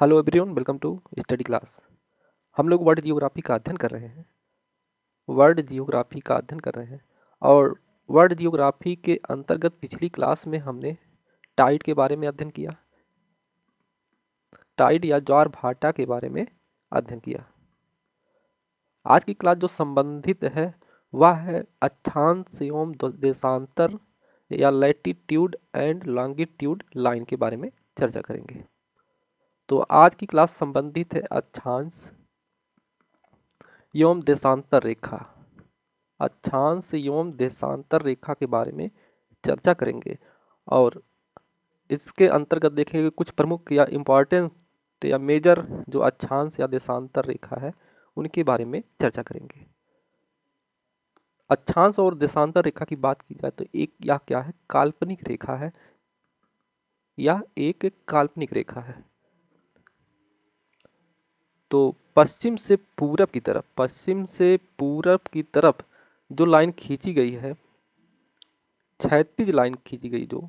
Hello everyone, welcome to study class. हम लोग world geography का अध्ययन कर रहे हैं। और वर्ल्ड जियोग्राफी के अंतर्गत पिछली क्लास में हमने टाइड के बारे में अध्ययन किया। टाइड या ज्वार भाटा के बारे में अध्ययन किया। आज की क्लास जो संबंधित है वह है अक्षांश एवं देशांतर या लैटिट्यूड एंड लॉन्गिट्यूड लाइन के बारे में चर्चा करेंगे। तो आज की क्लास संबंधित है अक्षांश एवं देशांतर रेखा। अक्षांश एवं देशांतर रेखा के बारे में चर्चा करेंगे और इसके अंतर्गत देखेंगे कुछ प्रमुख या इम्पॉर्टेंट या मेजर जो अक्षांश या देशांतर रेखा है उनके बारे में चर्चा करेंगे। अक्षांश और देशांतर रेखा की बात की जाए तो एक या क्या है, काल्पनिक रेखा है या एक काल्पनिक रेखा है। तो पश्चिम से पूरब की तरफ जो लाइन खींची गई है, क्षैतिज लाइन खींची गई जो,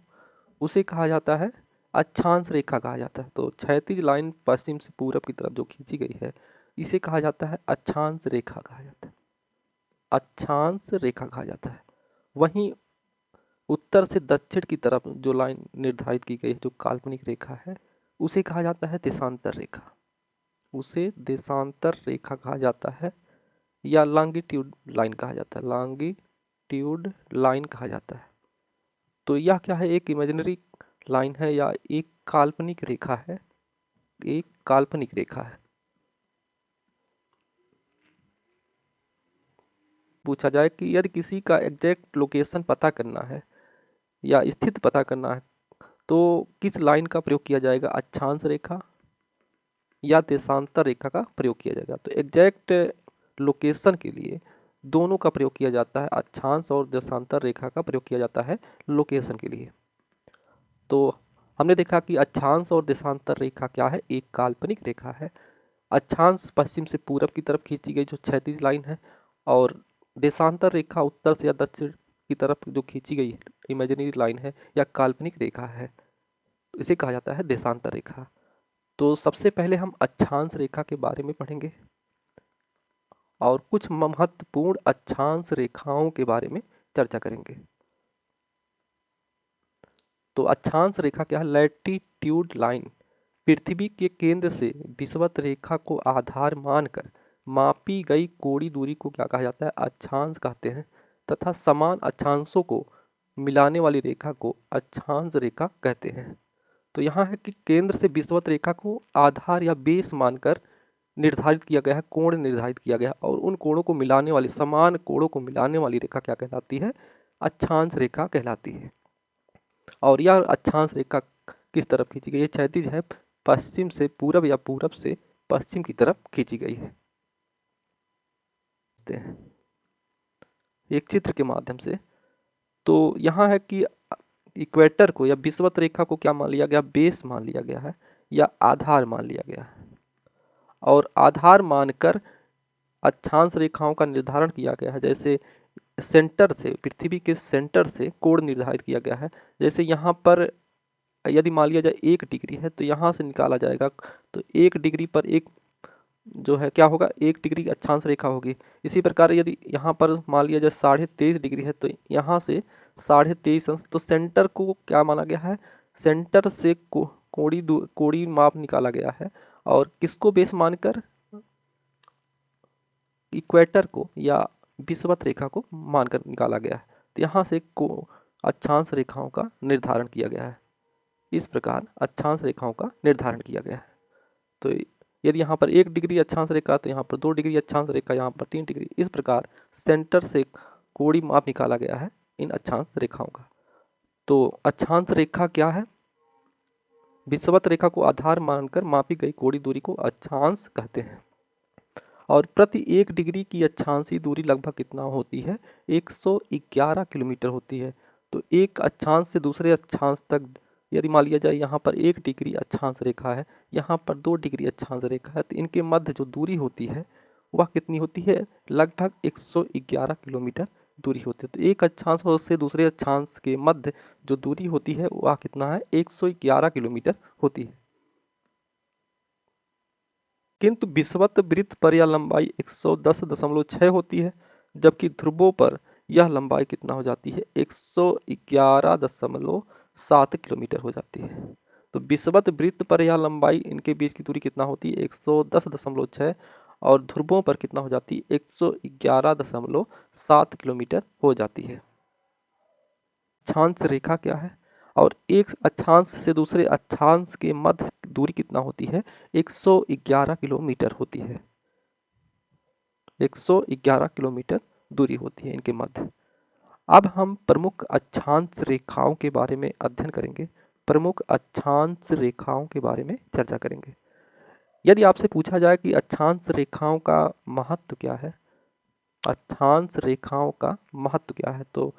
उसे कहा जाता है अक्षांश रेखा कहा जाता है। तो क्षैतिज लाइन पश्चिम से पूरब की तरफ जो खींची गई है इसे कहा जाता है अक्षांश रेखा कहा जाता है। अक्षांश रेखा कहा जाता है। वहीं उत्तर से दक्षिण की तरफ जो लाइन निर्धारित की गई है, जो काल्पनिक रेखा है, उसे कहा जाता है देशांतर रेखा। उसे देशांतर रेखा कहा जाता है या लॉन्गिट्यूड लाइन कहा जाता है। लॉन्गिट्यूड लाइन कहा जाता है। तो यह क्या है, एक इमेजिनरी लाइन है या एक काल्पनिक रेखा है। एक काल्पनिक रेखा है। पूछा जाए कि यदि किसी का एग्जैक्ट लोकेशन पता करना है या स्थिति पता करना है तो किस लाइन का प्रयोग किया जाएगा, अक्षांश रेखा या देशांतर रेखा का प्रयोग किया जाएगा। तो एग्जैक्ट लोकेशन के लिए दोनों का प्रयोग किया जाता है। अक्षांश और देशांतर रेखा का प्रयोग किया जाता है लोकेशन के लिए। तो हमने देखा कि अक्षांश और देशांतर रेखा क्या है, एक काल्पनिक रेखा है। अक्षांश पश्चिम से पूरब की तरफ खींची गई जो क्षैतिज लाइन है, और देशांतर रेखा उत्तर से या दक्षिण की तरफ जो खींची गई इमेजिनरी लाइन है या काल्पनिक रेखा है, तो इसे कहा जाता है देशांतर रेखा। तो सबसे पहले हम अक्षांश रेखा के बारे में पढ़ेंगे और कुछ महत्वपूर्ण अक्षांश रेखाओं के बारे में चर्चा करेंगे। तो अक्षांश रेखा क्या है, लैटिट्यूड लाइन पृथ्वी के केंद्र से विषुवत रेखा को आधार मानकर मापी गई कोणीय दूरी को क्या कहा जाता है, अक्षांश कहते हैं। तथा समान अक्षांशों को मिलाने वाली रेखा को अक्षांश रेखा कहते हैं। तो यहाँ है कि केंद्र से विषुवत रेखा को आधार या बेस मानकर निर्धारित किया गया है, कोण निर्धारित किया गया, और उन कोणों को मिलाने वाली, समान कोणों को मिलाने वाली रेखा क्या कहलाती है, अक्षांश रेखा कहलाती है। और यह अक्षांश रेखा किस तरफ खींची गई है, क्षैतिज है, पश्चिम से पूरब या पूरब से पश्चिम की तरफ खींची गई है। एक चित्र के माध्यम से। तो यहाँ है कि इक्वेटर को या विषुवत रेखा को क्या मान लिया गया, बेस मान लिया गया है या आधार मान लिया गया है, और आधार मानकर अक्षांश रेखाओं का निर्धारण किया गया है। जैसे सेंटर से, पृथ्वी के सेंटर से कोण निर्धारित किया गया है। जैसे यहाँ पर यदि मान लिया जाए 1 डिग्री है तो यहाँ से निकाला जाएगा, तो 1 डिग्री पर एक जो है क्या होगा, 1 डिग्री अक्षांश रेखा होगी। इसी प्रकार यदि यहाँ पर मान लिया जाए 23.5 डिग्री है तो यहाँ से 23.5 तो सेंटर को क्या माना गया है, सेंटर से कोणीय माप निकाला गया है। और किसको बेस मानकर, इक्वेटर को या विषुवत रेखा को मानकर निकाला गया है। तो यहाँ से अक्षांश रेखाओं का निर्धारण किया गया है। इस प्रकार अक्षांश रेखाओं का निर्धारण किया गया है। तो यदि यहाँ पर 1 डिग्री अक्षांश रेखा तो यहाँ पर 2 डिग्री अक्षांश रेखा, यहाँ पर 3 डिग्री, इस प्रकार सेंटर से कोणीय माप निकाला गया है इन अक्षांश रेखाओं का। तो अक्षांश रेखा क्या है, विषुवत रेखा को आधार मानकर मापी गई कोणीय दूरी को अक्षांश कहते हैं। और प्रति 1 डिग्री की अक्षांशीय दूरी लगभग कितना होती है, 111 किलोमीटर होती है। तो एक अक्षांश से दूसरे अक्षांश तक यदि मान लिया जाए यहाँ पर 1 डिग्री अक्षांश रेखा है, यहाँ पर 2 डिग्री अक्षांश रेखा है, तो इनके मध्य जो दूरी होती है वह कितनी होती है, लगभग 111 किलोमीटर दूरी होती है। तो एक अक्षांश से दूसरे अक्षांश के मध्य जो दूरी होती है वह कितना है, 111 किलोमीटर होती है। किंतु विषुवत वृत्त पर यह लंबाई 110.6 होती है, जबकि ध्रुवों पर यह लंबाई कितना हो जाती है, 111.7 किलोमीटर हो जाती है। तो विषुवत वृत्त पर यह लंबाई, इनके बीच की दूरी कितना होती है, 110.6, और ध्रुवों पर कितना हो जाती है, 111.7 किलोमीटर हो जाती है। अक्षांश रेखा क्या है, और एक अक्षांश से दूसरे अक्षांश के मध्य दूरी कितना होती है, 111 किलोमीटर होती है। 111 किलोमीटर दूरी होती है इनके मध्य। अब हम प्रमुख अक्षांश रेखाओं के बारे में अध्ययन करेंगे, प्रमुख अक्षांश रेखाओं के बारे में चर्चा करेंगे। यदि आपसे पूछा जाए कि अक्षांश रेखाओं का महत्व क्या है, अक्षांश रेखाओं का महत्व क्या है, तो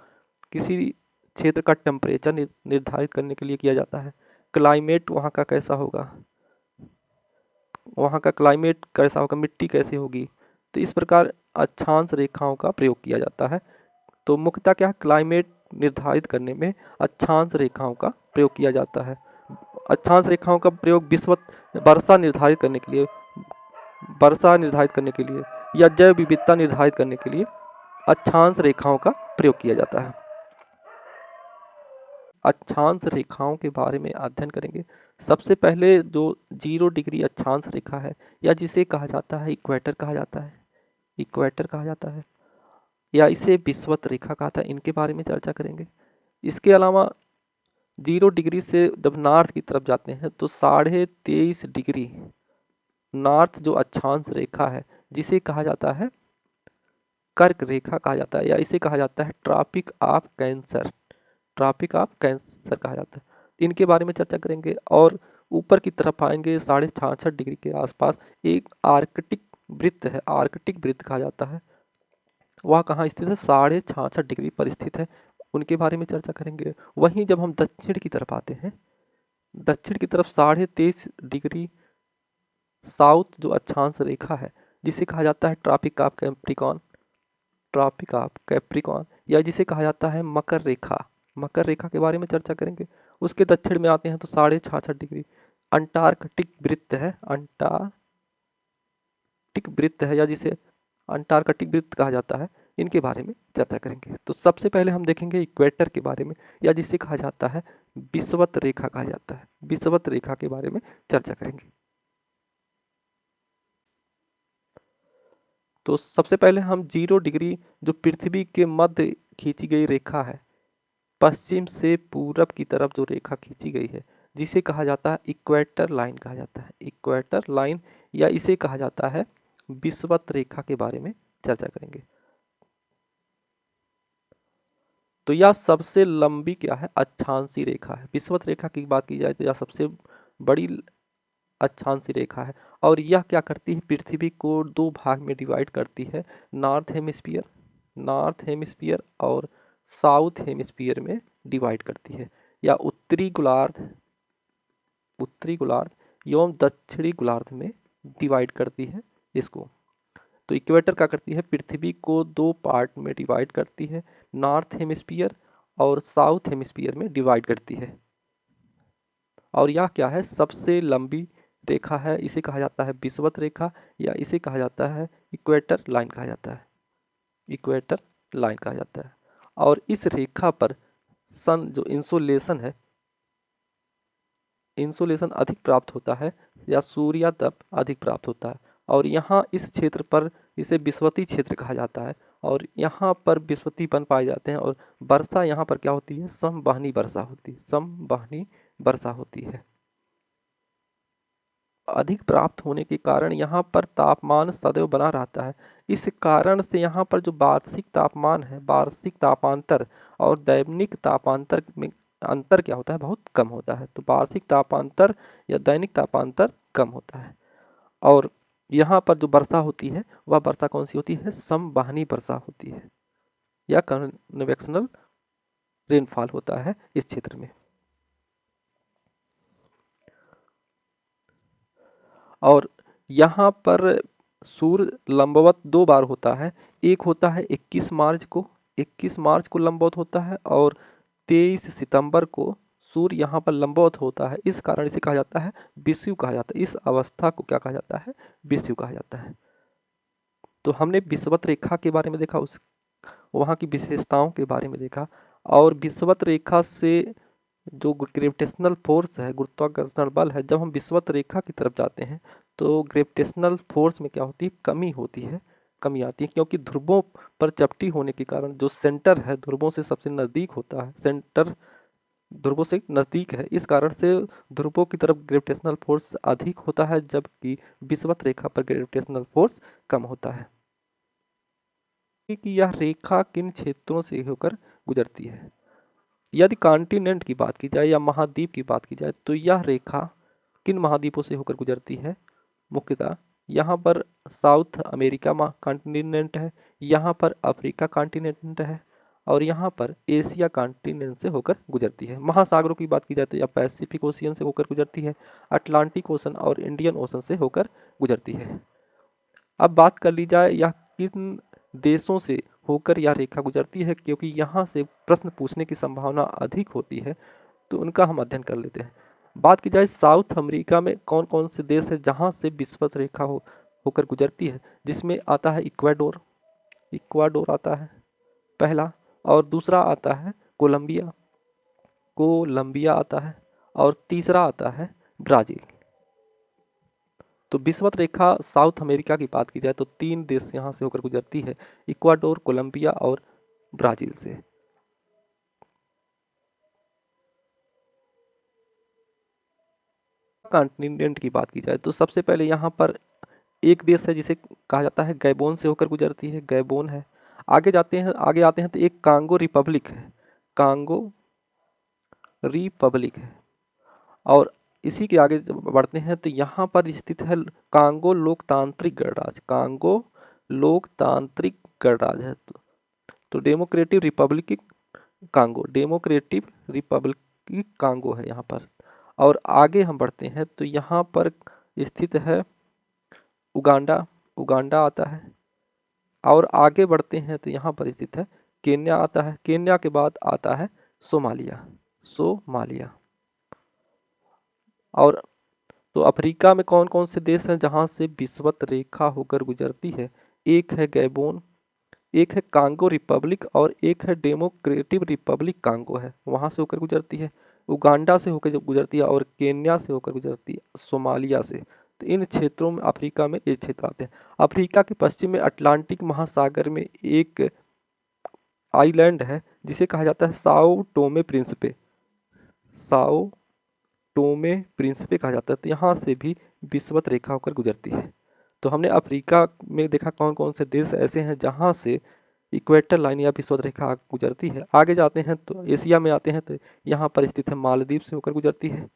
किसी क्षेत्र का टेम्परेचर निर्धारित करने के लिए किया जाता है, क्लाइमेट वहाँ का कैसा होगा, वहाँ का क्लाइमेट कैसा होगा, मिट्टी कैसी होगी, तो इस प्रकार अक्षांश रेखाओं का प्रयोग किया जाता है। तो मुख्यतः क्या है, क्लाइमेट निर्धारित करने में अक्षांश रेखाओं का प्रयोग किया जाता है। अक्षांश रेखाओं का प्रयोग वर्षा निर्धारित करने के लिए, वर्षा निर्धारित करने के लिए या जैव विविधता निर्धारित करने के लिए अक्षांश रेखाओं का प्रयोग किया जाता है। अक्षांश रेखाओं के बारे में अध्ययन करेंगे। सबसे पहले जो 0 डिग्री अक्षांश रेखा है, या जिसे कहा जाता है इक्वेटर कहा जाता है, इक्वेटर कहा जाता है, या इसे विषुवत रेखा कहा था, इनके बारे में चर्चा करेंगे। इसके अलावा 0 डिग्री से जब नॉर्थ की तरफ जाते हैं तो 23.5 डिग्री नॉर्थ जो अक्षांश रेखा है, जिसे कहा जाता है कर्क रेखा कहा जाता है, या इसे कहा जाता है tropic of cancer, tropic of cancer कहा जाता है। इनके बारे में चर्चा करेंगे। और ऊपर की तरफ आएंगे 66.5 डिग्री के आसपास एक आर्कटिक वृत्त है, आर्कटिक वृत्त कहा जाता है, वह कहाँ स्थित है, 66.5 डिग्री पर स्थित है, उनके बारे में चर्चा करेंगे। वहीं जब हम दक्षिण की तरफ आते हैं, दक्षिण की तरफ 23.5 डिग्री साउथ जो अक्षांश रेखा है, जिसे कहा जाता है tropic of capricorn, tropic of capricorn, या जिसे कहा जाता है मकर रेखा, मकर रेखा के बारे में चर्चा करेंगे। उसके दक्षिण में आते हैं तो 66.5 डिग्री अंटार्कटिक वृत्त है, अंटार्कटिक वृत्त है, या जिसे अंटार्कटिक वृत्त कहा जाता है, इनके बारे में चर्चा करेंगे। तो सबसे पहले हम देखेंगे इक्वेटर के बारे में, या जिसे कहा जाता है विषुवत रेखा कहा जाता है, विषुवत रेखा के बारे में चर्चा करेंगे। तो सबसे पहले हम 0 डिग्री जो पृथ्वी के मध्य खींची गई रेखा है, पश्चिम से पूरब की तरफ जो रेखा खींची गई है, जिसे कहा जाता है इक्वेटर लाइन कहा जाता है, इक्वेटर लाइन, या इसे कहा जाता है विषुवत रेखा के बारे में चर्चा करेंगे। तो यह सबसे लंबी क्या है, अक्षांशी रेखा है। विषुवत रेखा की बात की जाए तो यह सबसे बड़ी अक्षांशी रेखा है, और यह क्या करती है, पृथ्वी को 2 भाग में डिवाइड करती है, नॉर्थ हेमिस्फीयर, नॉर्थ हेमिस्फीयर और साउथ हेमिस्फीयर में डिवाइड करती है, या उत्तरी गोलार्ध, उत्तरी गोलार्ध एवं दक्षिणी गोलार्ध में डिवाइड करती है इसको। तो इक्वेटर क्या करती है, पृथ्वी को 2 पार्ट में डिवाइड करती है, नॉर्थ हेमिस्फीयर और साउथ हेमिस्फीयर में डिवाइड करती है। और यह क्या है, सबसे लंबी रेखा है, इसे कहा जाता है विषुवत रेखा, या इसे कहा जाता है इक्वेटर लाइन कहा जाता है, इक्वेटर लाइन कहा जाता है। और इस रेखा पर सन जो इंसोलेशन है, इंसोलेशन अधिक प्राप्त होता है, या सूर्यातप अधिक प्राप्त होता है। और यहाँ इस क्षेत्र पर इसे विषुवतीय क्षेत्र कहा जाता है, और यहाँ पर विषुवतीय वन पाए जाते हैं, और वर्षा यहाँ पर क्या होती है, समवहनी वर्षा होती है, समवहनी वर्षा होती है। अधिक प्राप्त होने के कारण यहाँ पर तापमान सदैव बना रहता है। इस कारण से यहाँ पर जो वार्षिक तापमान है, वार्षिक तापांतर और दैनिक तापांतर में अंतर क्या होता है, बहुत कम होता है। तो वार्षिक तापांतर या दैनिक तापांतर कम होता है। और यहाँ पर जो वर्षा होती है, वह वर्षा कौन सी होती है, समवहनी वर्षा होती है, या कन्वेक्शनल रेनफॉल होता है इस क्षेत्र में। और यहाँ पर सूर्य लंबवत 2 बार होता है, एक होता है 21 मार्च को, 21 मार्च को लंबवत होता है, और 23 सितंबर को सूर्य यहाँ पर लंबवत होता है, इस कारण इसे कहा जाता है विषुव कहा जाता है। इस अवस्था को क्या कहा जाता है? विषुव कहा जाता है। तो हमने विषुवत रेखा के बारे में देखा, उस वहाँ की विशेषताओं के बारे में देखा, और विषुवत रेखा से जो ग्रेविटेशनल फोर्स है, गुरुत्वाकर्षण बल है, जब हम विषुवत रेखा की तरफ जाते हैं तो ग्रेविटेशनल फोर्स में क्या होती है? कमी होती है, कमी आती है, क्योंकि ध्रुवों पर चपटी होने के कारण जो सेंटर है ध्रुवों से सबसे नज़दीक होता है, सेंटर ध्रुवों से नज़दीक है, इस कारण से ध्रुवों की तरफ ग्रेविटेशनल फोर्स अधिक होता है, जबकि विषुवत रेखा पर ग्रेविटेशनल फोर्स कम होता है। कि यह रेखा किन क्षेत्रों से होकर गुजरती है? यदि कॉन्टिनेंट की बात की जाए या महाद्वीप की बात की जाए तो यह रेखा किन महाद्वीपों से होकर गुजरती है? मुख्यतः यहाँ पर साउथ अमेरिका कॉन्टिनेंट है, यहाँ पर अफ्रीका कॉन्टिनेंट है, और यहाँ पर एशिया कॉन्टिनेंट से होकर गुजरती है। महासागरों की बात की जाए तो यह पैसिफिक ओशियन से होकर गुजरती है, अटलांटिक ओशन और इंडियन ओशन से होकर गुजरती है। अब बात कर ली जाए यह किन देशों से होकर यह रेखा गुजरती है, क्योंकि यहाँ से प्रश्न पूछने की संभावना अधिक होती है, तो उनका हम अध्ययन कर लेते हैं। बात की जाए साउथ अमेरिका में कौन कौन से देश है जहाँ से विषुवत रेखा होकर गुजरती है, जिसमें आता है इक्वाडोर, इक्वाडोर आता है पहला, और दूसरा आता है कोलंबिया, कोलंबिया आता है, और तीसरा आता है ब्राज़ील। तो विषुवत रेखा साउथ अमेरिका की बात की जाए तो 3 देश यहाँ से होकर गुजरती है, इक्वाडोर, कोलंबिया और ब्राज़ील से। कॉन्टिनेंट की बात की जाए तो सबसे पहले यहाँ पर एक देश है जिसे कहा जाता है गैबोन से होकर गुजरती है, गैबोन है। आगे आते हैं तो एक कांगो रिपब्लिक है, कांगो रिपब्लिक है, और इसी के आगे जब बढ़ते हैं तो यहाँ पर स्थित है कांगो लोकतांत्रिक गणराज्य, कांगो लोकतांत्रिक गणराज्य है। तो democratic Republic Congo, democratic Republic Congo है यहाँ पर। और आगे हम बढ़ते हैं तो यहाँ पर स्थित है उगांडा, उगांडा आता है, और आगे बढ़ते हैं तो यहाँ पर स्थित है केन्या आता है, केन्या के बाद आता है सोमालिया, सोमालिया। और तो अफ्रीका में कौन कौन से देश हैं जहाँ से विषुवत रेखा होकर गुजरती है? एक है गैबोन, एक है कांगो रिपब्लिक, और एक है डेमोक्रेटिक रिपब्लिक कांगो है, वहाँ से होकर गुजरती है। उगांडा से होकर जब गुजरती है, और केन्या से होकर गुजरती है सोमालिया से। तो इन क्षेत्रों में अफ्रीका में ये क्षेत्र आते हैं। अफ्रीका के पश्चिम में अटलांटिक महासागर में एक आइलैंड है जिसे कहा जाता है Sao Tome Principe, Sao Tome Principe कहा जाता है। तो यहाँ से भी विषुवत रेखा होकर गुजरती है। तो हमने अफ्रीका में देखा कौन कौन से देश ऐसे हैं जहाँ से इक्वेटर लाइन या विषुवत रेखा गुजरती है। आगे जाते हैं तो एशिया में आते हैं तो यहाँ पर स्थित है मालदीव से होकर गुजरती है,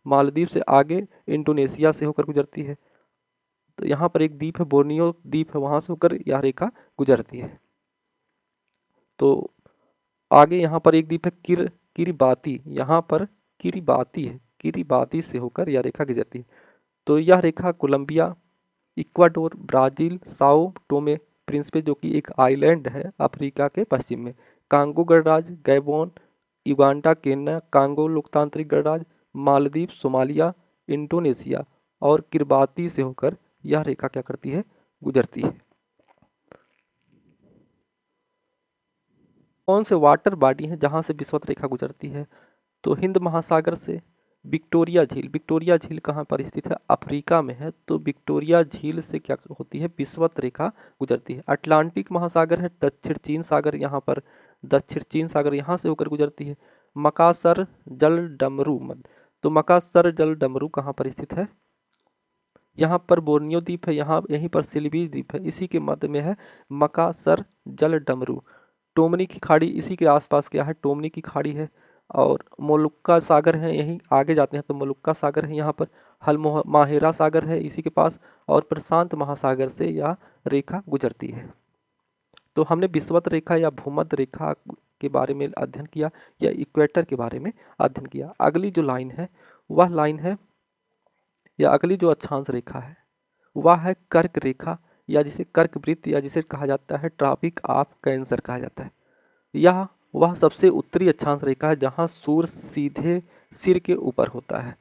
मालदीव से आगे इंडोनेशिया से होकर गुजरती है। तो यहाँ पर एक द्वीप है बोर्नियो द्वीप है, वहाँ से होकर यह रेखा गुजरती है। तो आगे यहाँ पर एक द्वीप है किरिबाती, यहाँ पर किरिबाती है, किरिबाती से होकर यह रेखा गुजरती है। तो यह रेखा Colombia, Ecuador, Brazil, Sao Tome Principe जो कि एक आइलैंड है अफ्रीका के पश्चिम में, कांगो गणराज्य, गैबोन, युगांडा, केन्या, कांगो लोकतांत्रिक गणराज्य, मालदीव, सोमालिया, इंडोनेशिया और किरबाती से होकर यह रेखा क्या करती है? गुजरती है। कौन से वाटर बॉडी हैं जहाँ से विषुवत रेखा गुजरती है? तो हिंद महासागर से विक्टोरिया झील, विक्टोरिया झील कहाँ पर स्थित है? अफ्रीका में है। तो विक्टोरिया झील से क्या होती है? विषुवत रेखा गुजरती है। अटलांटिक महासागर है, दक्षिण चीन सागर, यहाँ पर दक्षिण चीन सागर यहाँ से होकर गुजरती है। मकासर जल डमरू मध्य, तो मकासर जल डमरू कहाँ पर स्थित है? यहाँ पर बोर्नियो द्वीप है, यहाँ यहीं पर सिल्वी द्वीप है, इसी के मध्य में है मकासर जल डमरू। टोमनी की खाड़ी इसी के आसपास क्या है? टोमनी की खाड़ी है। और मोलुक्का सागर है, यहीं आगे जाते हैं तो मोलुक्का सागर है, यहाँ पर माहेरा सागर है इसी के पास, और प्रशांत महासागर से यह रेखा गुजरती है। तो हमने विषुवत रेखा या भूमध्य रेखा के बारे में अध्ययन किया, या इक्वेटर के बारे में अध्ययन किया। अगली जो लाइन है वह लाइन है, या अगली जो अक्षांश रेखा है वह है कर्क रेखा, या जिसे कर्क वृत्त या जिसे कहा जाता है ट्रॉपिक ऑफ कैंसर कहा जाता है। यह वह सबसे उत्तरी अक्षांश रेखा है जहाँ सूर्य सीधे सिर के ऊपर होता है।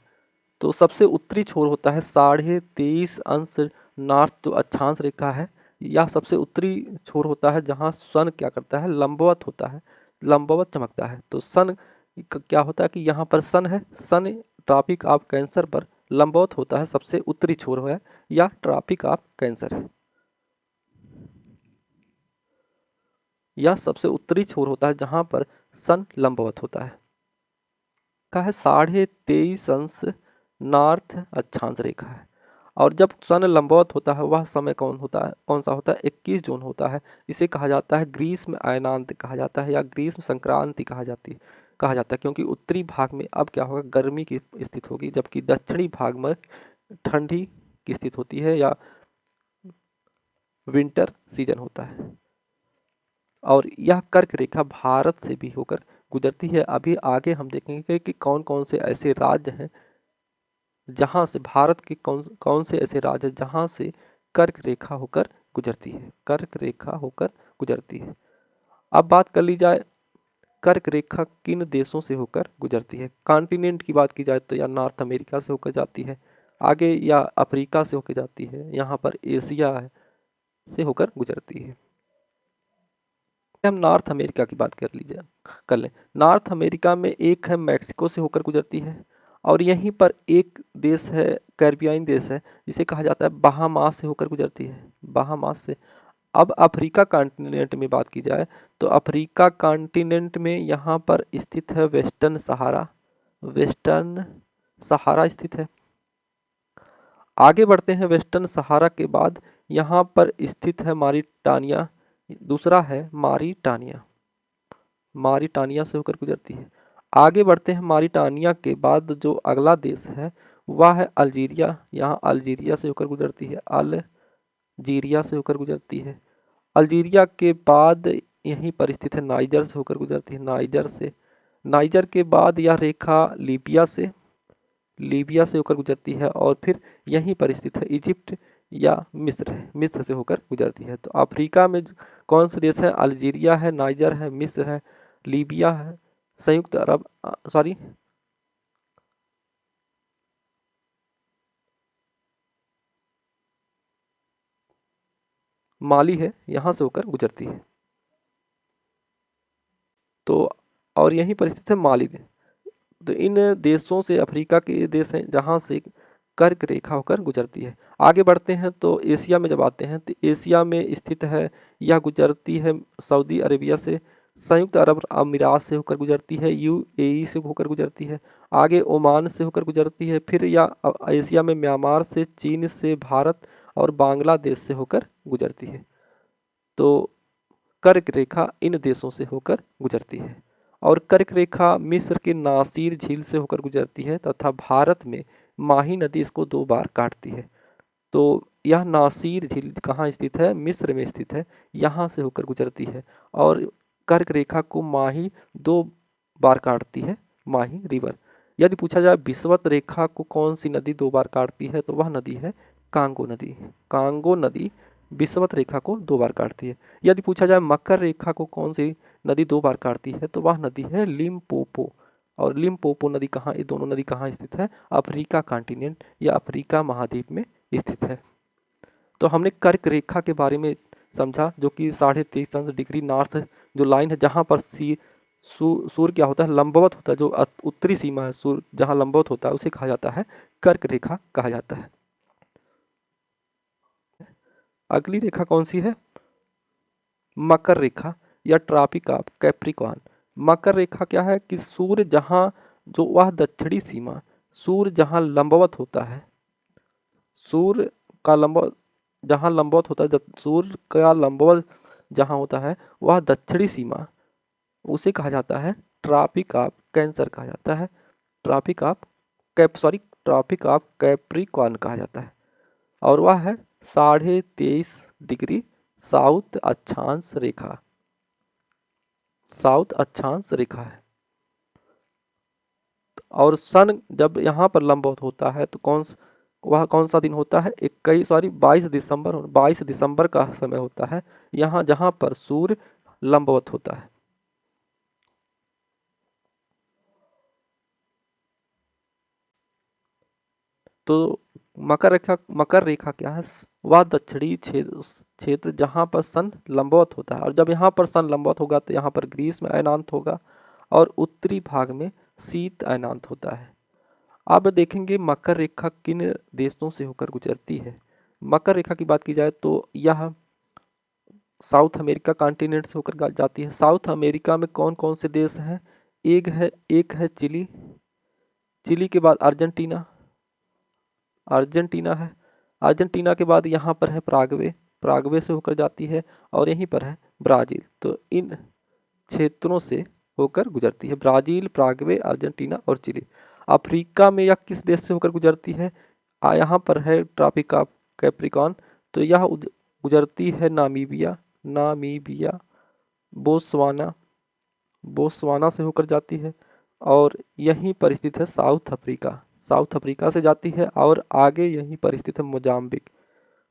तो सबसे उत्तरी छोर होता है 23.5 अंश नॉर्थ, जो अक्षांश रेखा है। यह सबसे उत्तरी छोर होता है जहाँ सन क्या करता है, लंबवत होता है, लंबवत चमकता है। तो सन क्या होता है कि यहाँ पर सन है, सन ट्रॉपिक ऑफ कैंसर पर लंबवत होता है, सबसे उत्तरी छोर है या ट्रॉपिक ऑफ कैंसर है। यह सबसे उत्तरी छोर होता है जहाँ पर सन लंबवत होता है। का है 23.5 अंश नॉर्थ अक्षांश रेखा है। और जब सन लंबवत होता है वह समय कौन सा होता है, 21 जून होता है। इसे कहा जाता है ग्रीष्म अयनांत कहा जाता है या ग्रीष्म संक्रांति कहा जाता है, क्योंकि उत्तरी भाग में अब क्या होगा, गर्मी की स्थिति होगी, जबकि दक्षिणी भाग में ठंडी की स्थिति होती है या विंटर सीजन होता है। और यह कर्क रेखा भारत से भी होकर गुजरती है। अभी आगे हम देखेंगे कि कौन कौन से ऐसे राज्य हैं जहां से, भारत के कौन कौन से ऐसे राज्य हैं जहां से कर्क रेखा होकर गुजरती है, कर्क रेखा होकर गुजरती है। अब बात कर ली जाए कर्क रेखा किन देशों से होकर गुजरती है। कॉन्टिनेंट की बात की जाए तो या नॉर्थ अमेरिका से होकर जाती है, आगे या अफ्रीका से होकर जाती है, यहाँ पर एशिया से होकर गुजरती है। हम नॉर्थ अमेरिका की बात कर लें। नॉर्थ अमेरिका में एक है मैक्सिको से होकर गुजरती है, और यहीं पर एक देश है, कैरिबियन देश है, जिसे कहा जाता है बहामास से होकर गुजरती है, बहामास से। अब अफ्रीका कॉन्टिनेंट में बात की जाए तो अफ्रीका कॉन्टिनेंट में यहाँ पर स्थित है वेस्टर्न सहारा, वेस्टर्न सहारा स्थित है। आगे बढ़ते हैं, वेस्टर्न सहारा के बाद यहाँ पर स्थित है मारिटानिया, दूसरा है मारिटानिया, मारिटानिया से होकर गुजरती है। आगे बढ़ते हैं, मारिटानिया के बाद जो अगला देश है वह है अल्जीरिया, यहाँ अल्जीरिया से होकर गुजरती है, अल्जीरिया से होकर गुजरती है। अल्जीरिया के बाद यहीं पर स्थित है नाइजर से होकर गुजरती है, नाइजर से। नाइजर के बाद यह रेखा लीबिया से होकर गुजरती है, और फिर यहीं पर स्थित है इजिप्ट या मिस्र है, मिस्र से होकर गुजरती है। तो अफ्रीका में कौन से देश है, अल्जीरिया है, नाइजर है, मिस्र है, लीबिया है, संयुक्त अरब माली है, यहाँ से होकर गुजरती है। तो और यहीं पर स्थित है माली। तो इन देशों से, अफ्रीका के देश हैं जहाँ से कर्क रेखा होकर गुजरती है। आगे बढ़ते हैं तो एशिया में जब आते हैं तो एशिया में स्थित है, यह गुजरती है सऊदी अरेबिया से, संयुक्त अरब अमीरात से होकर गुजरती है, यूएई से होकर गुजरती है, आगे ओमान से होकर गुजरती है, फिर यह एशिया में म्यांमार से, चीन से, भारत और बांग्लादेश से होकर गुजरती है। तो कर्क रेखा इन देशों से होकर गुजरती है। और कर्क रेखा मिस्र के नासिर झील से होकर गुजरती है तथा भारत में माही नदी इसको 2 बार काटती है। तो यह नासिर झील कहाँ स्थित है, मिस्र में स्थित है, यहाँ से होकर गुजरती है। और कर्क रेखा को माही 2 बार काटती है, माही रिवर। यदि पूछा जाए विषुवत रेखा को कौन सी नदी 2 बार काटती है, तो वह नदी है कांगो नदी। कांगो नदी विषुवत रेखा को 2 बार काटती है। यदि पूछा जाए मकर रेखा को कौन सी नदी 2 बार काटती है, तो वह नदी है लिम्पोपो। और लिम्पोपो नदी कहाँ, ये दोनों नदी कहाँ स्थित है, अफ्रीका कॉन्टिनेंट या अफ्रीका महाद्वीप में स्थित है। तो हमने कर्क रेखा के बारे में समझा, जो कि 23.5 डिग्री नॉर्थ जो लाइन है, जहाँ पर सूर्य क्या होता है, लंबवत होता है, जो उत्तरी सीमा है सूर्य जहाँ लंबवत होता है उसे कहा जाता है कर्क रेखा कहा जाता है। अगली रेखा कौन सी है, मकर रेखा या ट्रॉपिक ऑफ कैप्रिकॉर्न। मकर रेखा क्या है कि सूर्य जहाँ, जो वह दक्षिणी सीमा, सूर्य जहाँ लंबवत होता है, सूर्य का लंबवत जहाँ लंबवत होता है, सूर्य का लंबवत जहाँ होता है वह दक्षिणी सीमा, उसे कहा जाता है ट्रॉपिक ऑफ कैंसर कहा जाता है, ट्रॉपिक ऑफ कैप्रिकॉर्न कहा जाता है। और वह है 23.5 डिग्री साउथ अक्षांश रेखा, साउथ अक्षांश रेखा है। और सन जब यहाँ पर लंबवत होता है तो वह कौन सा दिन होता है, 22 दिसंबर का समय होता है, यहाँ जहाँ पर सूर्य लंबवत होता है। तो मकर रेखा क्या है? वह दक्षिणी क्षेत्र जहाँ पर सन लंबवत होता है, और जब यहाँ पर सन लंबवत होगा तो यहाँ पर ग्रीष्म अयनांत होगा और उत्तरी भाग में शीत अयनांत होता है। अब देखेंगे मकर रेखा किन देशों से होकर गुजरती है। मकर रेखा की बात की जाए तो यह साउथ अमेरिका कॉन्टिनेंट से होकर जाती है। साउथ अमेरिका में कौन कौन से देश हैं? एक है चिली, चिली के बाद अर्जेंटीना, अर्जेंटीना है, अर्जेंटीना के बाद यहाँ पर है पराग्वे, पराग्वे से होकर जाती है, और यहीं पर है ब्राज़ील। तो इन क्षेत्रों से होकर गुजरती है, ब्राज़ील, पराग्वे, अर्जेंटीना और चिली। अफ्रीका में यह किस देश से होकर गुजरती है? यहाँ पर है ट्रॉपिक ऑफ कैप्रिकॉर्न, तो यह गुजरती है नामीबिया, नामीबिया, बोत्सवाना, बोत्सवाना से होकर जाती है, और यहीं पर स्थित है साउथ अफ्रीका, साउथ अफ्रीका से जाती है, और आगे यहीं पर स्थित है मोजाम्बिक,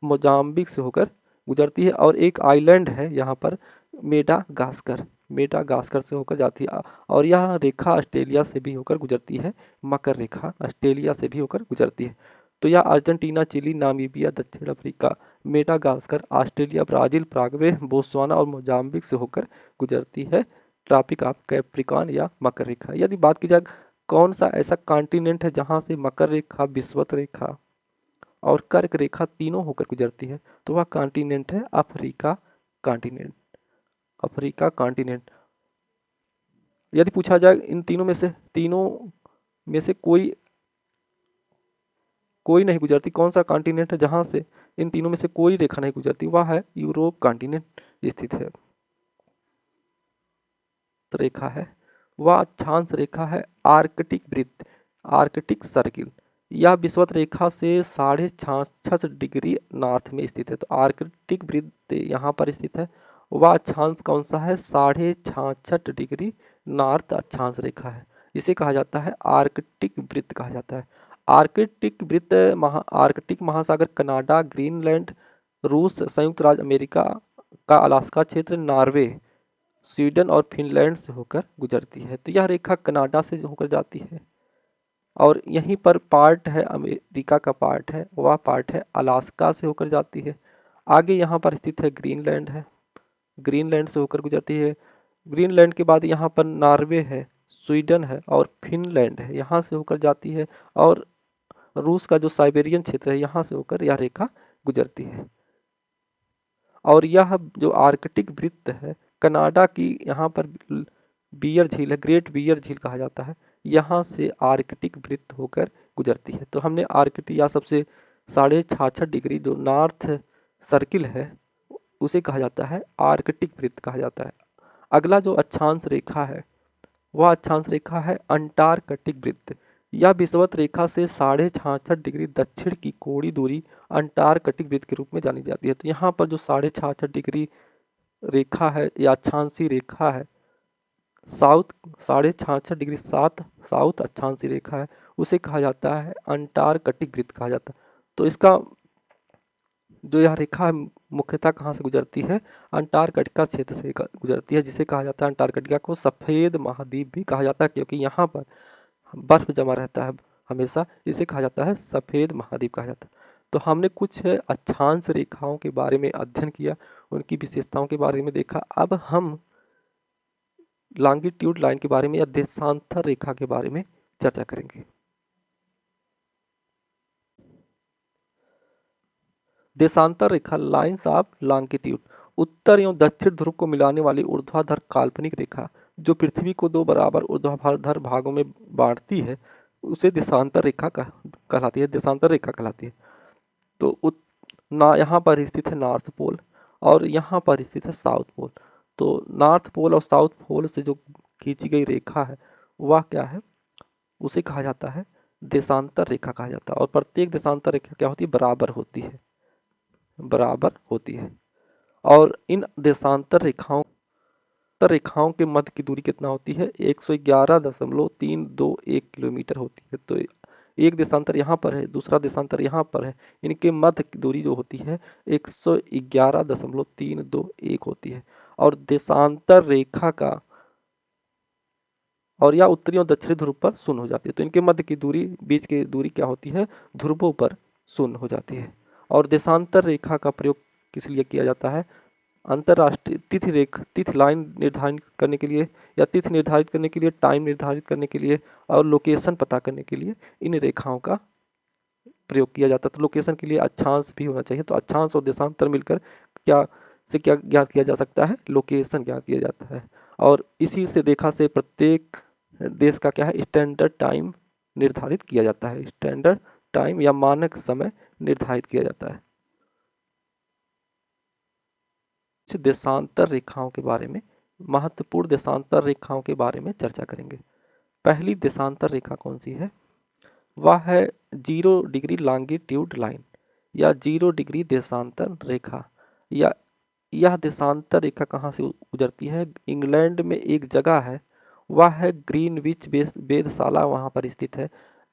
मोजाम्बिक से होकर गुजरती है, और एक आइलैंड है यहाँ पर मेडागास्कर, मेडागास्कर से होकर जाती है, और यह रेखा ऑस्ट्रेलिया से भी होकर गुजरती है, मकर रेखा ऑस्ट्रेलिया से भी होकर गुजरती है। तो यह अर्जेंटीना, चिली, नामीबिया, दक्षिण Africa, Madagascar, Australia, Brazil, Paraguay, Botswana और मोजाम्बिक से होकर गुजरती है ट्रॉपिक ऑफ कैप्रिकॉर्न या मकर रेखा। यदि बात की जाए कौन सा ऐसा कॉन्टिनेंट है जहाँ से मकर रेखा, विषुवत रेखा और कर्क रेखा तीनों होकर गुजरती है, तो वह कॉन्टिनेंट है अफ्रीका कॉन्टिनेंट, अफ्रीका कॉन्टिनेंट। यदि पूछा जाए इन तीनों में से कोई नहीं गुजरती, कौन सा कॉन्टिनेंट है जहां से इन तीनों में से कोई रेखा नहीं गुजरती? वह है यूरोप कॉन्टिनेंट स्थित है, रेखा है, वह अक्षांश रेखा है आर्कटिक वृत्त, आर्कटिक सर्किल। यह विषुवत रेखा से 66.5 डिग्री नॉर्थ में स्थित है। तो आर्कटिक वृत्त यहाँ पर स्थित है, वह अक्षांश कौन सा है? 66.5 डिग्री नॉर्थ अक्षांश रेखा है, इसे कहा जाता है आर्कटिक वृत्त कहा जाता है। आर्कटिक वृत्त आर्कटिक महासागर, कनाडा, ग्रीनलैंड, रूस, संयुक्त राज्य अमेरिका का अलास्का क्षेत्र, नॉर्वे, स्वीडन और फिनलैंड से होकर गुजरती है। तो यह रेखा कनाडा से होकर जाती है, और यहीं पर पार्ट है अमेरिका का पार्ट है, वह पार्ट है अलास्का से होकर जाती है। आगे यहाँ पर स्थित है ग्रीनलैंड है, ग्रीनलैंड से होकर गुजरती है। ग्रीनलैंड के बाद यहाँ पर नॉर्वे है, स्वीडन है और फिनलैंड है, यहाँ से होकर जाती है, और रूस का जो साइबेरियन क्षेत्र है यहाँ से होकर यह रेखा गुजरती है। और यह जो आर्कटिक वृत्त है कनाडा की, यहाँ पर बियर झील है, ग्रेट बियर झील कहा जाता है, यहाँ से आर्कटिक वृत्त होकर गुजरती है। तो हमने आर्कटिक या सबसे 66.5 डिग्री जो नॉर्थ सर्किल है उसे कहा जाता है आर्कटिक वृत्त कहा जाता है। अगला जो अक्षांश रेखा है वह अक्षांश रेखा है अंटार्कटिक वृत्त। यह विषुवत रेखा से 66.5 डिग्री दक्षिण की कोणीय दूरी अंटार्कटिक वृत्त के रूप में जानी जाती है। तो यहाँ पर जो 66.5 डिग्री रेखा है या अक्षांशीय रेखा है, साउथ 66.5 डिग्री साउथ अक्षांशीय रेखा है, उसे कहा जाता है अंटार्कटिक वृत्त कहा जाता है। तो इसका जो यह रेखा मुख्यतः कहाँ से गुजरती है? अंटार्कटिका क्षेत्र से गुजरती है, जिसे कहा जाता है अंटार्कटिका को सफ़ेद महाद्वीप भी कहा जाता है, क्योंकि यहाँ पर बर्फ जमा रहता है हमेशा, इसे कहा जाता है सफ़ेद महाद्वीप कहा जाता है। तो हमने कुछ अक्षांश रेखाओं के बारे में अध्ययन किया, उनकी विशेषताओं के बारे में देखा। अब हम लॉन्गिट्यूड लाइन के बारे में या देशांतर रेखा के बारे में चर्चा करेंगे। देशांतर रेखा, लाइन्स ऑफ लॉन्गिट्यूड, उत्तर एवं दक्षिण ध्रुव को मिलाने वाली ऊर्ध्वाधर काल्पनिक रेखा जो पृथ्वी को दो बराबर ऊर्ध्वाधर भागों में बांटती है उसे देशांतर रेखा कहलाती है, देशांतर रेखा कहलाती है। तो यहाँ पर स्थित है नॉर्थ पोल और यहाँ पर स्थित है साउथ पोल। तो नॉर्थ पोल और साउथ पोल से जो खींची गई रेखा है वह क्या है? उसे कहा जाता है देशांतर रेखा कहा जाता है। और प्रत्येक देशांतर रेखा क्या होती है? बराबर होती है, बराबर होती है। और इन देशांतर रेखाओं के मध्य की दूरी कितना होती है? 111.321 किलोमीटर होती है। तो एक देशांतर यहाँ पर है, दूसरा देशांतर यहाँ पर है, इनके मध्य की दूरी जो होती है 111.321 होती है। और देशांतर रेखा का और या उत्तरी और दक्षिणी ध्रुव पर शून्य हो जाती है। तो इनके मध्य की दूरी, बीच की दूरी क्या होती है, ध्रुवों पर शून्य हो जाती है। और देशांतर रेखा का प्रयोग किस लिए किया जाता है, अंतर्राष्ट्रीय तिथि लाइन निर्धारित करने के लिए, या तिथि निर्धारित करने के लिए, टाइम निर्धारित करने के लिए, और लोकेशन पता करने के लिए इन रेखाओं का प्रयोग किया जाता है। तो लोकेशन के लिए अक्षांश भी होना चाहिए। तो अक्षांश और देशांतर मिलकर क्या ज्ञात किया जा सकता है, लोकेशन ज्ञात किया जाता है। और इसी से रेखा से प्रत्येक देश का क्या है, स्टैंडर्ड टाइम निर्धारित किया जाता है। स्टैंडर्ड टाइम या मानक समय निर्धारित किया जाता है। देशांतर रेखाओं के बारे में, महत्वपूर्ण देशांतर रेखाओं के बारे में चर्चा करेंगे। पहली देशांतर रेखा कौन सी है, वह है 0 डिग्री लॉन्गिट्यूड लाइन या 0 डिग्री देशांतर रेखा। या यह देशांतर रेखा कहाँ से गुजरती है, इंग्लैंड में एक जगह है, वह है ग्रीनविच वेधशाला, वहाँ पर स्थित है,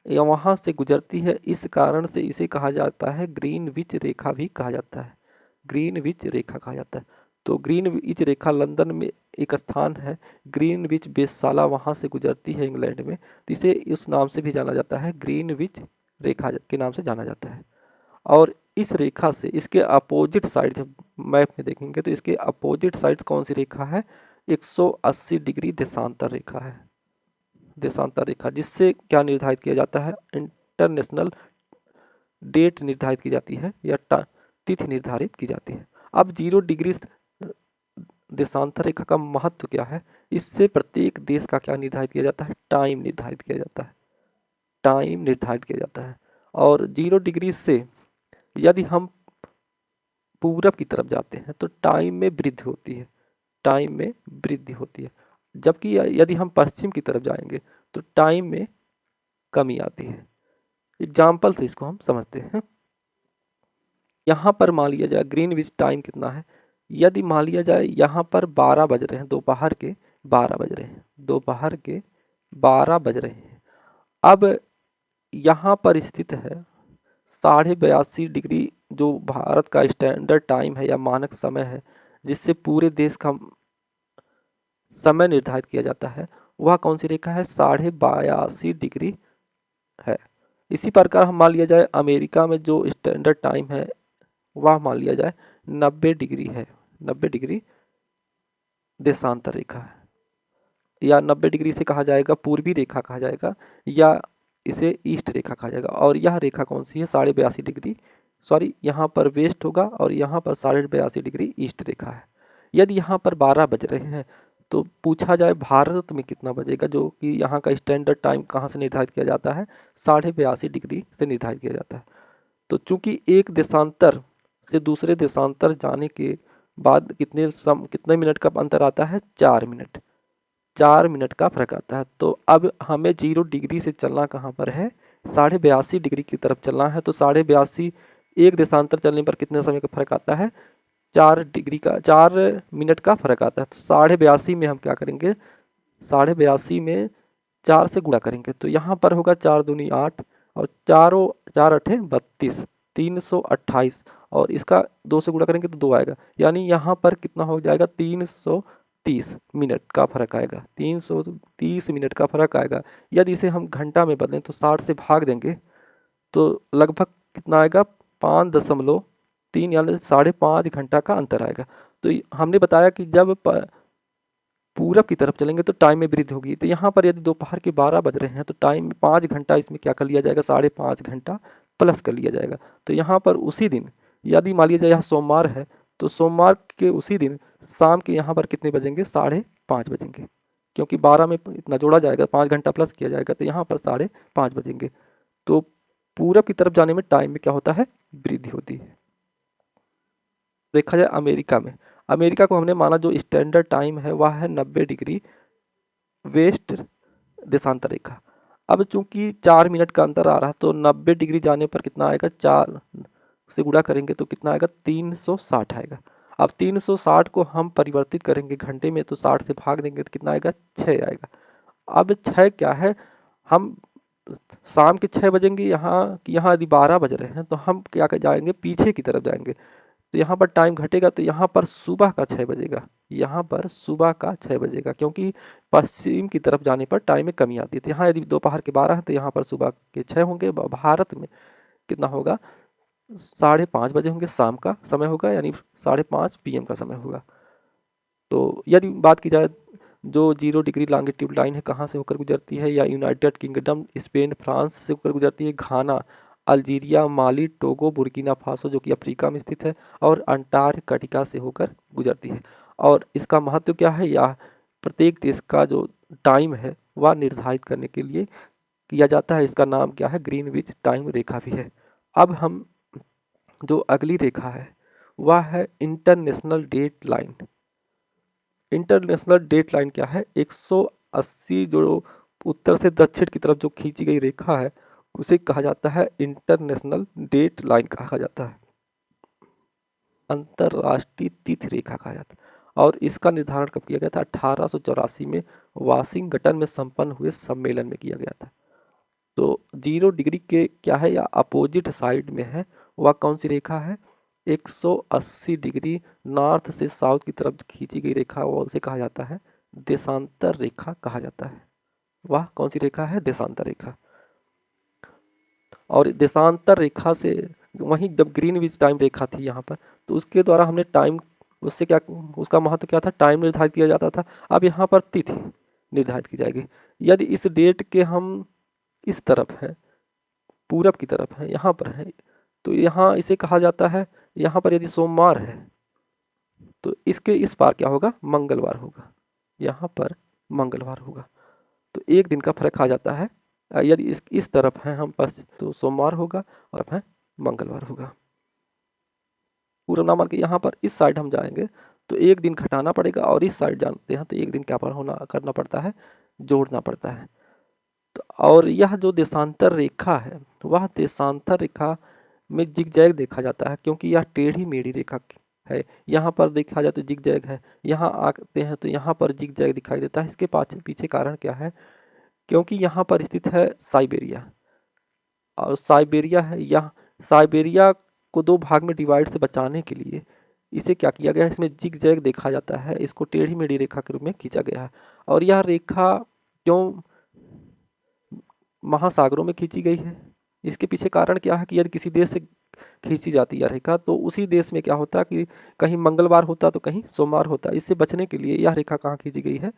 या वहाँ से गुजरती है। इस कारण से इसे कहा जाता है ग्रीनविच रेखा भी कहा जाता है, ग्रीनविच रेखा कहा जाता है। तो ग्रीनविच रेखा लंदन में एक स्थान है, ग्रीनविच वेधशाला वहाँ से गुजरती है इंग्लैंड में, तो इसे उस नाम से भी जाना जाता है, ग्रीनविच रेखा के नाम से जाना जाता है। और इस रेखा से इसके अपोजिट साइड, जब मैप में देखेंगे तो इसके अपोजिट साइड कौन सी रेखा है, 180 डिग्री देशांतर रेखा है, देशांतर रेखा, जिससे क्या निर्धारित किया जाता है, इंटरनेशनल डेट निर्धारित की जाती है या तिथि निर्धारित की जाती है। अब 0 डिग्री देशांतर रेखा का महत्व क्या है, इससे प्रत्येक देश का क्या निर्धारित किया जाता है, टाइम निर्धारित किया जाता है, टाइम निर्धारित किया जाता है। और 0 डिग्री से यदि हम पूरब की तरफ जाते हैं तो टाइम में वृद्धि होती है, टाइम में वृद्धि होती है। जबकि यदि हम पश्चिम की तरफ जाएंगे तो टाइम में कमी आती है। एग्जाम्पल से इसको हम समझते हैं। यहाँ पर मान लिया जाए ग्रीनविच टाइम कितना है, यदि मान लिया जाए यहाँ पर 12 बज रहे हैं, दोपहर के 12 बज रहे हैं, दोपहर के 12 बज रहे हैं। अब यहाँ पर स्थित है 82.5 डिग्री, जो भारत का स्टैंडर्ड टाइम है या मानक समय है, जिससे पूरे देश का समय निर्धारित किया जाता है, वह कौन सी रेखा है, 82.5 डिग्री है। इसी प्रकार हम मान लिया जाए अमेरिका में जो स्टैंडर्ड टाइम है वह मान लिया जाए 90 डिग्री है, 90 डिग्री देशांतर रेखा है, या 90 डिग्री से कहा जाएगा पूर्वी रेखा कहा जाएगा, या इसे ईस्ट रेखा कहा जाएगा। और यह रेखा कौन सी है, 82.5 डिग्री, सॉरी यहाँ पर वेस्ट होगा और यहाँ पर 82.5 डिग्री ईस्ट रेखा है। यदि यहाँ पर 12 बज रहे हैं तो पूछा जाए भारत में कितना बजेगा, जो कि यहाँ का स्टैंडर्ड टाइम कहाँ से निर्धारित किया जाता है, 82.5 डिग्री से निर्धारित किया जाता है। तो चूंकि एक देशांतर से दूसरे देशांतर जाने के बाद कितने मिनट का अंतर आता है, 4 मिनट, 4 मिनट का फर्क आता है। तो अब हमें 0 डिग्री से चलना कहाँ पर है, 82.5 डिग्री की तरफ चलना है। तो 82.5 एक देशांतर चलने पर कितने समय का फर्क आता है, 4 डिग्री का, 4 मिनट का फर्क आता है। तो 82.5 में हम क्या करेंगे, 82.5 में 4 से गुणा करेंगे, तो यहाँ पर होगा 4 दूनी 8 और 4 अठे 32, 328, और इसका 2 से गुणा करेंगे तो 2 आएगा, यानी यहाँ पर कितना हो जाएगा, 330 मिनट का फर्क आएगा, 330 मिनट का फर्क आएगा। यदि इसे हम घंटा में बदलें तो 60 से भाग देंगे तो लगभग कितना आएगा, 5.3, यानी 5.5 घंटा का अंतर आएगा। तो हमने बताया कि जब पूरब की तरफ चलेंगे तो टाइम में वृद्धि होगी। तो यहाँ पर यदि दोपहर के 12 बज रहे हैं तो टाइम में 5 घंटा इसमें क्या कर लिया जाएगा, 5.5 घंटा प्लस कर लिया जाएगा। तो यहाँ पर उसी दिन, यदि मान लिया जाए यहाँ सोमवार है तो सोमवार के उसी दिन शाम के यहाँ पर कितने बजेंगे, 5:30 बजेंगे, क्योंकि 12 में इतना जोड़ा जाएगा, 5 घंटा प्लस किया जाएगा, तो यहाँ पर 5:30 बजेंगे। तो पूरब की तरफ जाने में टाइम में क्या होता है, वृद्धि होती है। देखा जाए अमेरिका में, अमेरिका को हमने माना जो स्टैंडर्ड टाइम है वह है 90 डिग्री वेस्ट देशांतर रेखा। अब चूंकि 4 मिनट का अंतर आ रहा है तो 90 डिग्री जाने पर कितना आएगा, 4 से गुणा करेंगे तो कितना आएगा, 360 आएगा। अब 360 को हम परिवर्तित करेंगे घंटे में तो 60 से भाग देंगे तो कितना आएगा, 6 आएगा। अब 6 क्या है, हम शाम के 6 बजेंगे यहाँ, कि यहाँ यदि 12 बज रहे हैं तो हम क्या कर जाएंगे, पीछे की तरफ जाएंगे। तो यहाँ पर टाइम घटेगा, तो यहाँ पर सुबह का 6 बजेगा, यहाँ पर सुबह का 6 बजेगा, क्योंकि पश्चिम की तरफ जाने पर टाइम में कमी आती है। तो यहाँ यदि दोपहर के 12 है तो यहाँ पर सुबह के 6 होंगे। भारत में कितना होगा, 5:30 बजे होंगे, शाम का समय होगा, यानी 5:30 PM का समय होगा। तो यदि बात की जाए जो 0 डिग्री लॉन्गिट्यूड लाइन है कहाँ से होकर गुजरती है, या यूनाइटेड किंगडम, स्पेन, फ्रांस से होकर गुजरती है, घाना, अल्जीरिया, माली, टोगो, बुर्किना फासो जो कि अफ्रीका में स्थित है, और अंटार्कटिका से होकर गुजरती है। और इसका महत्व क्या है, या प्रत्येक देश का जो टाइम है वह निर्धारित करने के लिए किया जाता है। इसका नाम क्या है, ग्रीनविच टाइम रेखा भी है। अब हम जो अगली रेखा है वह है international date line. International date line क्या है, 180 जो उत्तर से दक्षिण की तरफ जो खींची गई रेखा है उसे कहा जाता है इंटरनेशनल डेट लाइन कहा जाता है, अंतरराष्ट्रीय तिथि रेखा कहा जाता है। और इसका निर्धारण कब किया गया था, 1884 में वाशिंगटन में संपन्न हुए सम्मेलन में किया गया था। तो 0 डिग्री के क्या है, या अपोजिट साइड में है, वह कौन सी रेखा है, 180 डिग्री नॉर्थ से साउथ की तरफ खींची गई रेखा, वह उसे कहा जाता है देशांतर रेखा कहा जाता है। वह कौन सी रेखा है, देशांतर रेखा। और देशांतर रेखा से वहीं जब ग्रीनविच टाइम रेखा थी यहाँ पर, तो उसके द्वारा हमने टाइम, उससे क्या, उसका महत्व क्या था, टाइम निर्धारित किया जाता था। अब यहाँ पर तिथि निर्धारित की जाएगी। यदि इस डेट के हम इस तरफ हैं, पूरब की तरफ है, यहाँ पर है, तो यहाँ इसे कहा जाता है, यहाँ पर यदि सोमवार है तो इसके इस पार क्या होगा, मंगलवार होगा, यहाँ पर मंगलवार होगा। तो एक दिन का फर्क आ जाता है। यदि इस तरफ है हम पास तो सोमवार होगा, और है मंगलवार होगा। पूरा ना मान के यहाँ पर इस साइड हम जाएंगे तो एक दिन घटाना पड़ेगा, और इस साइड जानते हैं तो एक दिन क्या होना करना पड़ता है, जोड़ना पड़ता है। तो और यह जो देशांतर रेखा है वह देशांतर रेखा में जिगजैग देखा जाता है, क्योंकि यह टेढ़ी मेढ़ी रेखा है। यहाँ पर देखा जाए तो जिगजैग है, यहाँ आते हैं तो यहाँ पर जिगजैग दिखाई देता है। इसके पीछे कारण क्या है, क्योंकि यहाँ पर स्थित है साइबेरिया, और साइबेरिया है, यह साइबेरिया को 2 भाग में डिवाइड से बचाने के लिए इसे क्या किया गया है, इसमें जिगजैग देखा जाता है, इसको टेढ़ी मेढ़ी रेखा के रूप में खींचा गया है। और यह रेखा क्यों महासागरों में खींची गई है, इसके पीछे कारण क्या है कि यदि किसी देश से खींची जाती है रेखा तो उसी देश में क्या होता है कि कहीं मंगलवार होता तो कहीं सोमवार होता। इससे बचने के लिए यह रेखा कहाँ खींची गई है,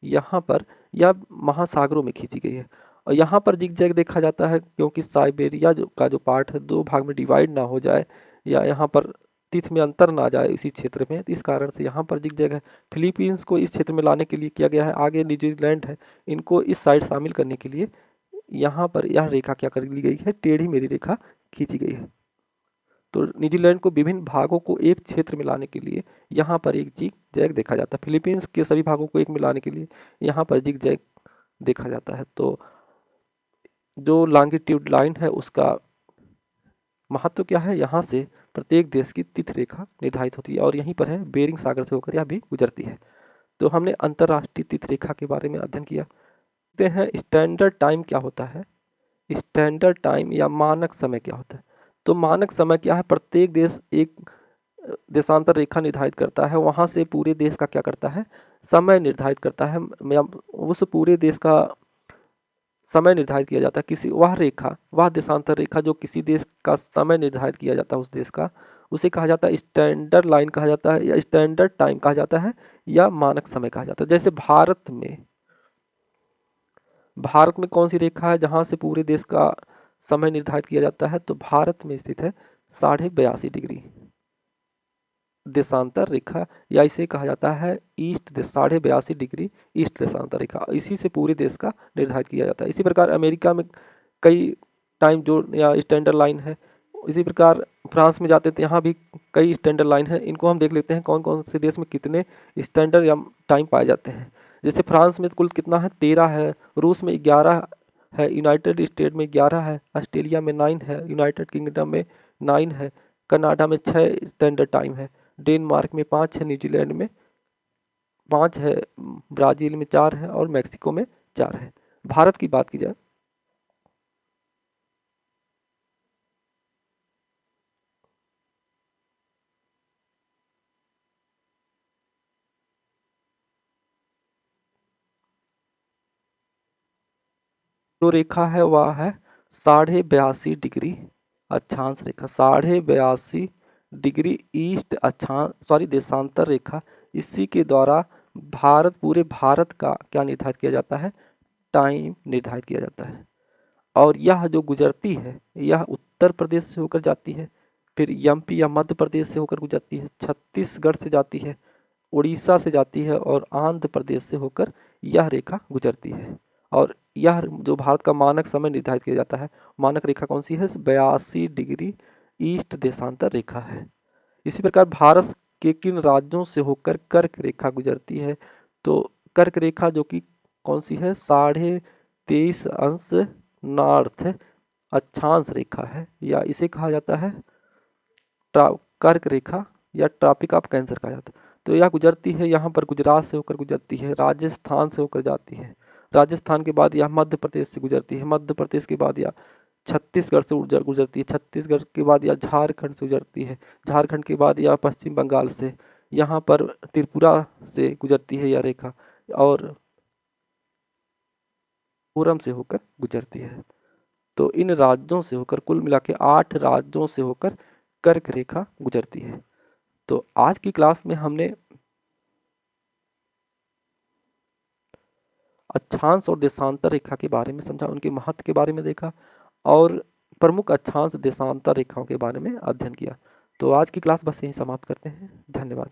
यहाँ पर, यह महासागरों में खींची गई है। और यहाँ पर जिगजैग देखा जाता है क्योंकि साइबेरिया जो पार्ट है 2 भाग में डिवाइड ना हो जाए, या यहाँ पर तिथि में अंतर ना आ जाए इसी क्षेत्र में, तो इस कारण से यहाँ पर जिगजैग है। फिलीपींस को इस क्षेत्र में लाने के लिए किया गया है। आगे न्यूजीलैंड है, इनको इस साइड शामिल करने के लिए यहाँ पर यह रेखा क्या कर ली गई है, टेढ़ी मेढ़ी रेखा खींची गई है। तो न्यूजीलैंड को विभिन्न भागों को एक क्षेत्र में लाने के लिए यहाँ पर एक जिग जैग देखा जाता है। फिलीपींस के सभी भागों को एक में लाने के लिए यहाँ पर जिग जैग देखा जाता है। तो जो लॉन्गिट्यूड लाइन है उसका महत्व क्या है, यहाँ से प्रत्येक देश की तिथि रेखा निर्धारित होती है, और यहीं पर है बेरिंग सागर से होकर यह भी गुजरती है। तो हमने अंतर्राष्ट्रीय तिथि रेखा के बारे में अध्ययन किया। देखते हैं स्टैंडर्ड टाइम क्या होता है। स्टैंडर्ड टाइम या मानक समय क्या होता है। तो मानक समय क्या है, प्रत्येक देश एक देशांतर रेखा निर्धारित करता है, वहाँ से पूरे देश का क्या करता है, समय निर्धारित करता है, उस पूरे देश का समय निर्धारित किया जाता है। किसी वह रेखा, वह देशांतर रेखा जो किसी देश का समय निर्धारित किया जाता है उस देश का, उसे कहा जाता है स्टैंडर्ड लाइन कहा जाता है, या स्टैंडर्ड टाइम कहा जाता है, या मानक समय कहा जाता है। जैसे भारत में कौन सी रेखा है जहाँ से पूरे देश का समय निर्धारित किया जाता है, तो भारत में स्थित है 82.5 डिग्री देशांतर रेखा, या इसे कहा जाता है 82.5 डिग्री ईस्ट देशांतर रेखा। इसी से पूरे देश का निर्धारित किया जाता है। इसी प्रकार अमेरिका में कई टाइम जोन या स्टैंडर्ड लाइन है। इसी प्रकार फ्रांस में जाते हैं तो यहाँ भी कई स्टैंडर्ड लाइन है। इनको हम देख लेते हैं कौन कौन से देश में कितने स्टैंडर्ड या टाइम पाए जाते हैं। जैसे फ्रांस में कुल कितना है, 13 है, रूस में 11 है, यूनाइटेड स्टेट में 11 है, ऑस्ट्रेलिया में 9 है, यूनाइटेड किंगडम में 9 है, कनाडा में 6 स्टैंडर्ड टाइम है, डेनमार्क में 5 है, न्यूजीलैंड में 5 है, ब्राज़ील में 4 है, और मैक्सिको में 4 है। भारत की बात की जाए जो रेखा है वह है 82.5 डिग्री अक्षांश रेखा, 82.5 डिग्री ईस्ट अक्षांश देशांतर रेखा। इसी के द्वारा पूरे भारत का क्या निर्धारित किया जाता है, टाइम निर्धारित किया जाता है। और यह जो गुजरती है यह उत्तर प्रदेश से होकर जाती है, फिर एमपी या मध्य प्रदेश से होकर गुजरती है, छत्तीसगढ़ से जाती है, उड़ीसा से जाती है और आंध्र प्रदेश से होकर यह रेखा गुजरती है। और यह जो भारत का मानक समय निर्धारित किया जाता है, मानक रेखा कौन सी है, 82 डिग्री ईस्ट देशांतर रेखा है। इसी प्रकार भारत के किन राज्यों से होकर कर्क रेखा गुजरती है, तो कर्क रेखा जो कि कौन सी है, 23.5 नॉर्थ अक्षांश रेखा है, या इसे कहा जाता है कर्क रेखा या ट्रॉपिक ऑफ कैंसर कहा जाता है। तो यह गुजरती है, यहाँ पर गुजरात से होकर गुजरती है, राजस्थान से होकर जाती है, राजस्थान के बाद यह मध्य प्रदेश से गुजरती है, मध्य प्रदेश के बाद यह छत्तीसगढ़ से गुजरती है, छत्तीसगढ़ के बाद यह झारखंड से गुजरती है, झारखंड के बाद यह पश्चिम बंगाल से, यहाँ पर त्रिपुरा से गुजरती है यह रेखा, और पूरम से होकर गुजरती है। तो इन राज्यों से होकर कुल मिला के 8 राज्यों से होकर कर्क रेखा गुजरती है। तो आज की क्लास में हमने अक्षांश और देशांतर रेखा के बारे में समझा, उनके महत्व के बारे में देखा और प्रमुख अक्षांश देशांतर रेखाओं के बारे में अध्ययन किया। तो आज की क्लास बस यहीं समाप्त करते हैं। धन्यवाद।